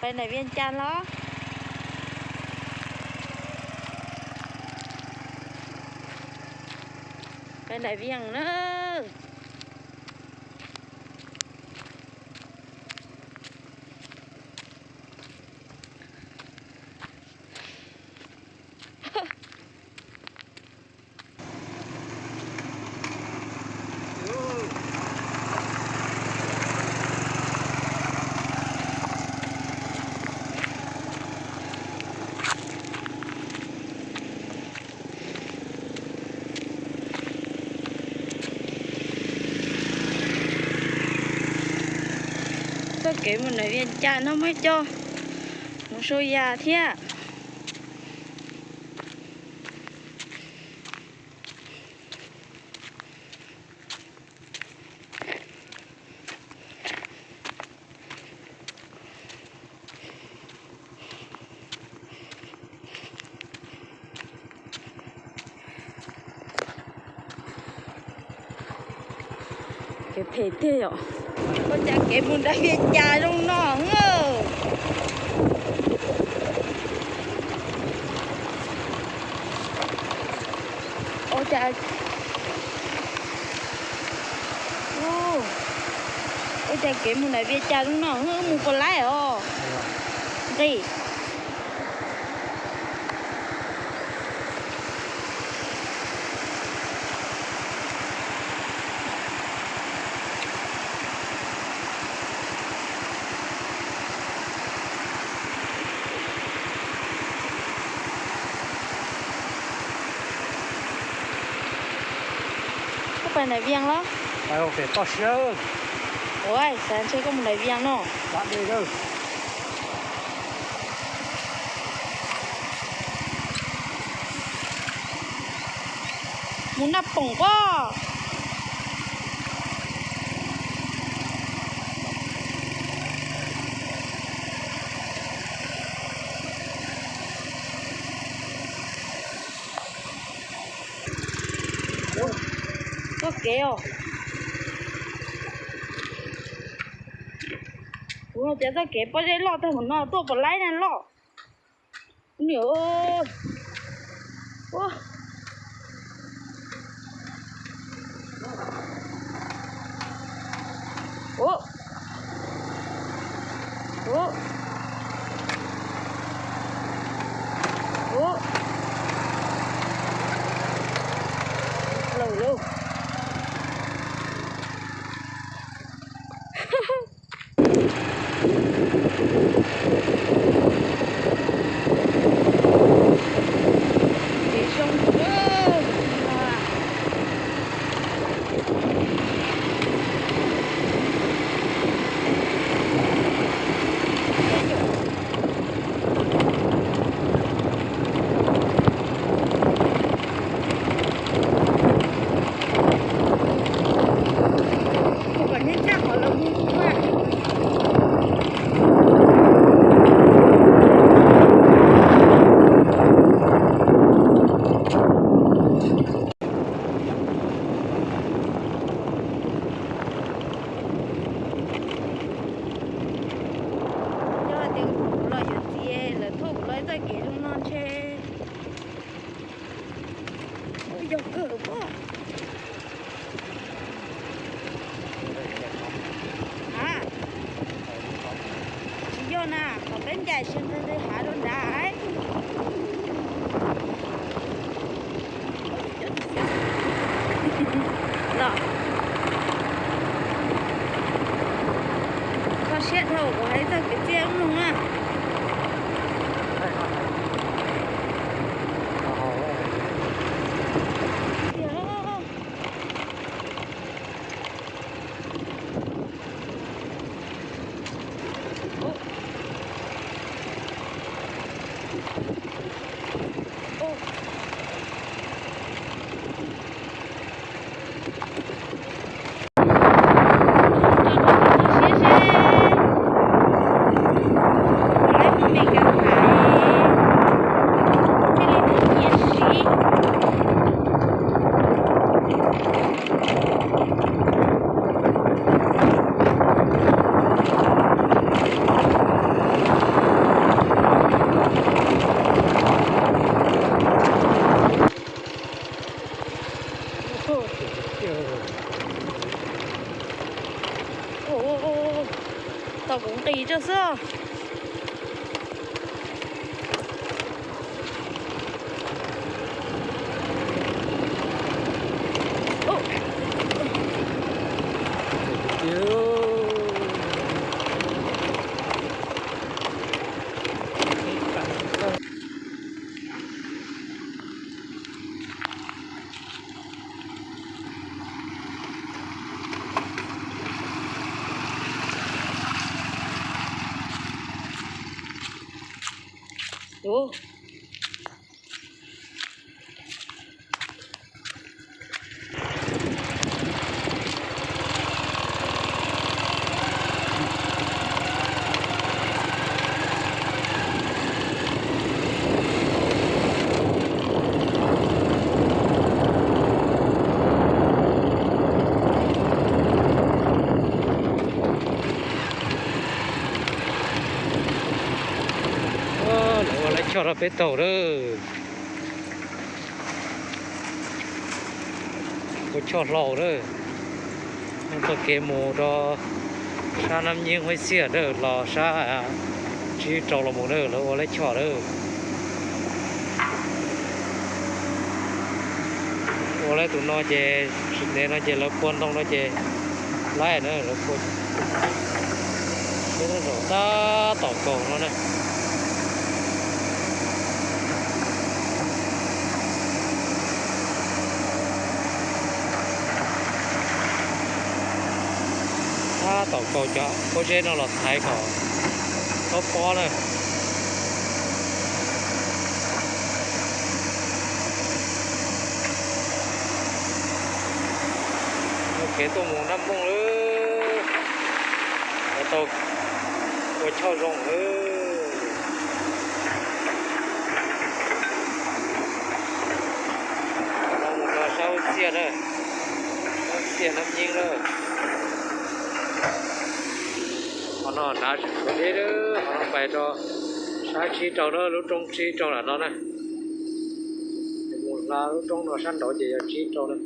bên này viên chan đó. Bên này viên nữa. Tôi kể một này viên chan nó mới cho một số già thế ạ. Cái phê thế ạ. Con chả kể một đại viên chan trong nó ngơ. Ôi chà. Ôi chà kể một đại viên chan trong nó ngơ. Một con lái ạ. Gì? Bên này viên đó. Phải phải to sơ. Ôi, sáng chơi có một này viên đó. Bạn đi đâu? Muốn nắp bổng quá. Có kéo. Ủa, chả ra kéo bao giờ lọ thôi mà nó tôi phải lấy này lọ. Nhiều ơi. Ủa. Ủa. Ủa. Ủa. Lâu lâu. Dọc cửa quá. À. Chị vô nè, còn bên dài xin đi hạ đồn đại. Rồi. Có xét thôi, có thấy ra cái chiếc luôn á. Ồ, tao cũng tì cho sao. Ủa. Cho nó bé tàu đó có cho lò đó nó có cái mồ đó sa năm nhiên hơi xỉa đó lò sa chỉ trâu là một đó là lấy cho đó lấy tụi nó chè để nó chè là quân trong nó chè lái nữa là quân cái nó đổ ta tỏ cầu nó này tàu cầu cho có trên nó là thái cỏ có phó này cái tàu muốn năm bông nữa tàu có cho rộng nữa tàu muốn là sao xe nữa xe năm nhiên nữa nó đã có thế đó nó phải cho sáng chi trâu đó lúc trong chi trâu là nó này một là lúc trong nó săn đó chỉ là chi trâu này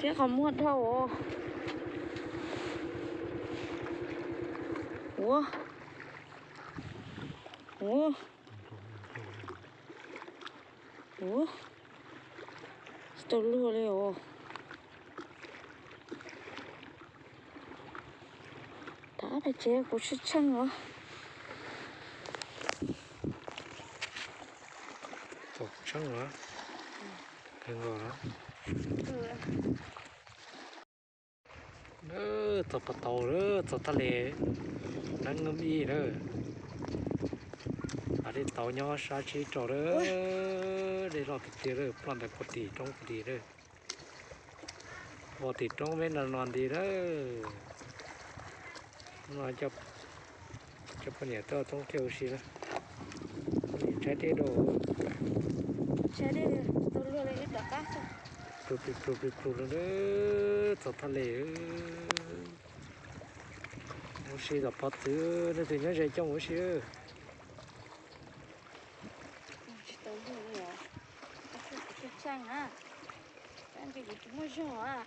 Thế còn mua thầu. Ủa. Ủa. Ủa. Tôi lùa đây ồ. Đã phải chế của chút chân rồi. Tộc trắng hả? Cái ngò đó. Tộc bắt tàu đó, tộc ta lệ đang ngâm y đó. À đi tàu nhỏ sa chi trò đó, để lo cái tiền đó, plan để có tiền trong cái tiền đó. Có tiền trong mấy lần làm gì đó. nó cho phần nhà to trong theo xí đó trái tê đồ xe đi tôi luôn lấy ít đặc cá sao tụt đó thật thà lệ một xí gặp bắt thứ nó thì nó dễ trong một xí chỉ tôi luôn rồi cái chăng à cái gì cũng mua rồi à